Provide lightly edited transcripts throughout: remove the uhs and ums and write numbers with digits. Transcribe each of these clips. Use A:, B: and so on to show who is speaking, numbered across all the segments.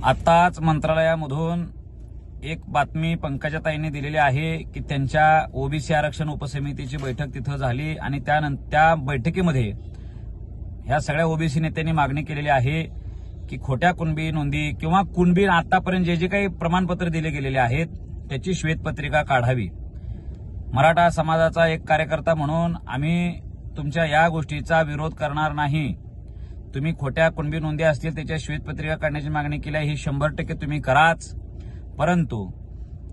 A: आताच मंत्रालयामधून एक बातमी पंकजाताईंनी दिलेली आहे की त्यांच्या ओबीसी आरक्षण उपसमितीची बैठक तिथं झाली आणि त्या बैठकीमध्ये ह्या सगळ्या ओबीसी नेत्यांनी मागणी केलेली आहे की खोट्या कुणबी नोंदी किंवा कुणबी आतापर्यंत जे काही प्रमाणपत्र दिले गेलेले आहेत त्याची श्वेतपत्रिका काढावी। मराठा समाजाचा एक कार्यकर्ता म्हणून आम्ही तुमच्या या गोष्टीचा विरोध करणार नाही। तुम्ही खोट्या कुणबी नोंदी असतील त्याच्या श्वेतपत्रिका काढण्याची मागणी केली ही 100% तुम्ही कराच, परंतु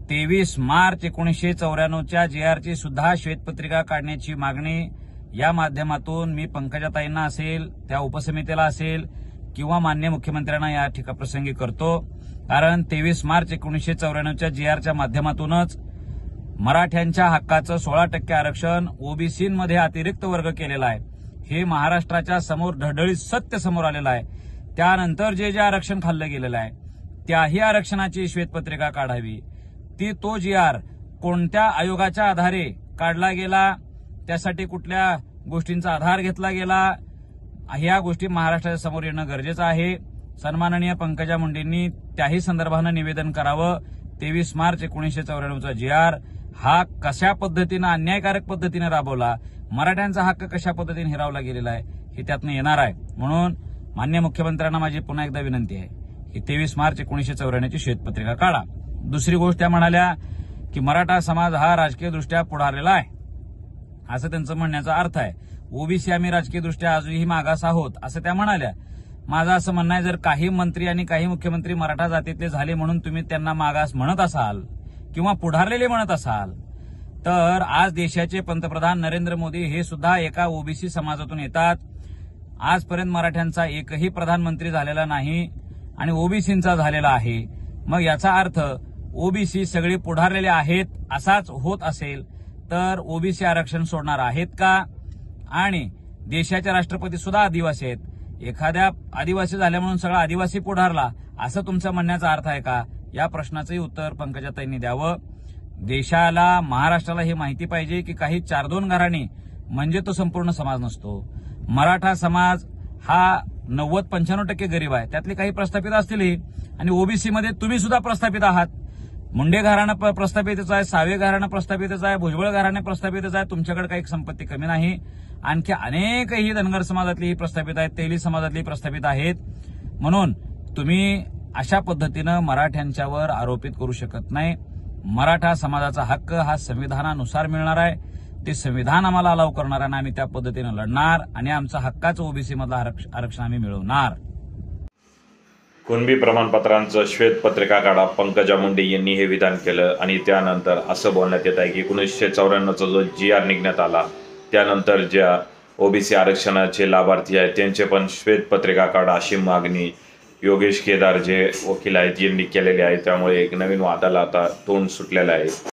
A: 23 मार्च 1994च्या JRची सुद्धा श्वेतपत्रिका काढण्याची मागणी या माध्यमातून मी पंकजाताईंना असेल, त्या उपसमितीला असेल किंवा माननीय मुख्यमंत्र्यांना या प्रसंगी करतो। कारण 23 मार्च 1994च्या JRच्या माध्यमातूनच मराठ्यांच्या हक्काचं 16% आरक्षण ओबीसीमध्ये अतिरिक्त वर्ग केलेला आहे। हे महाराष्ट्राच्या समोर ढळढळीत सत्य समोर आलेलं आहे। त्यानंतर जे आरक्षण खाल्लं गेलेलं आहे त्याही आरक्षणाची श्वेतपत्रिका काढावी। तो JR कोणत्या आयोगाच्या आधारे काढला गेला, त्यासाठी कुठल्या गोष्टींचा आधार घेतला गेला, ह्या गोष्टी महाराष्ट्राच्या समोर येणं गरजेचं आहे। सन्माननीय पंकजा मुंडेंनी त्याही संदर्भानं निवेदन करावं। 23 मार्च 1994चा JR हा कशा पद्धतीनं अन्यायकारक पद्धतीने राबवला, मराठ्यांचा हक्क कशा पद्धतीने हिरावला गेलेला आहे हे त्यातनं येणार आहे। म्हणून माननीय मुख्यमंत्र्यांना माझी पुन्हा एकदा विनंती आहे की 23 मार्च 1994ची श्वेतपत्रिका काढा। दुसरी गोष्ट त्या म्हणाल्या की मराठा समाज हा राजकीयदृष्ट्या पुढारलेला आहे, असं त्यांचं म्हणण्याचा अर्थ आहे। ओबीसी आम्ही राजकीयदृष्ट्या अजूनही मागास आहोत असं त्या म्हणाल्या। माझं असं म्हणणं आहे, जर काही मंत्री आणि काही मुख्यमंत्री मराठा जातीतले झाले म्हणून तुम्ही त्यांना मागास म्हणत असाल किंवा पुढारलेले म्हणत असाल, तर आज देशाचे पंतप्रधान नरेंद्र मोदी हे सुद्धा एका ओबीसी समाजातून येतात। आजपर्यंत मराठ्यांचा एकही प्रधानमंत्री झालेला नाही आणि ओबीसींचा झालेला आहे। मग याचा अर्थ ओबीसी सगळे पुढारलेले आहेत असाच होत असेल तर ओबीसी आरक्षण सोडणार आहेत का? आणि देशाचे राष्ट्रपती सुद्धा आदिवासी आहेत, एखाद्या आदिवासी झाल्या म्हणून सगळा आदिवासी पुढारला असं तुमचा म्हणण्याचा अर्थ आहे का? या प्रश्नाचंही उत्तर पंकजाताईंनी द्यावं। देशाला, महाराष्ट्राला हे माहिती पाहिजे की काही 4-2 घराणी म्हणजे तो संपूर्ण समाज नसतो। मराठा समाज हा 90-95% गरीब आहे, त्यातले काही प्रस्थापित असतीलही आणि ओबीसीमध्ये तुम्ही सुद्धा प्रस्थापित आहात। मुंडे घराणं प्रस्थापितच आहे, सावे घराणं प्रस्थापितच आहे, भुजबळ घराणे प्रस्थापितच आहे, तुमच्याकडे काही संपत्ती कमी नाही। आणखी अनेकही धनगर समाजातलीही प्रस्थापित आहेत, तेली समाजातली प्रस्थापित आहेत। म्हणून तुम्ही अशा पद्धतीनं मराठ्यांच्यावर आरोपित करू शकत नाही। मराठा समाजाचा हक्क हा संविधानानुसार मिळणार आहे, ते संविधान आम्हाला अलाव करणार आहे, आम्ही त्या पद्धतीनं लढणार आणि आमचं हक्काचं ओबीसी मधलं आरक्षण आम्ही मिळवणार।
B: कुणबी प्रमाणपत्रांचं श्वेतपत्रिका काढा, पंकजा मुंडे यांनी हे विधान केलं आणि त्यानंतर असं बोलण्यात येत आहे की 1994चा जो JR निघण्यात आला त्यानंतर ज्या ओबीसी आरक्षणाचे लाभार्थी आहेत त्यांचे पण श्वेतपत्रिका काढा अशी मागणी योगेश केदार जे वकील आहेत यांनी केलेली आहे। त्यामुळे एक नवीन वादाला आता तोंड सुटलेलं आहे।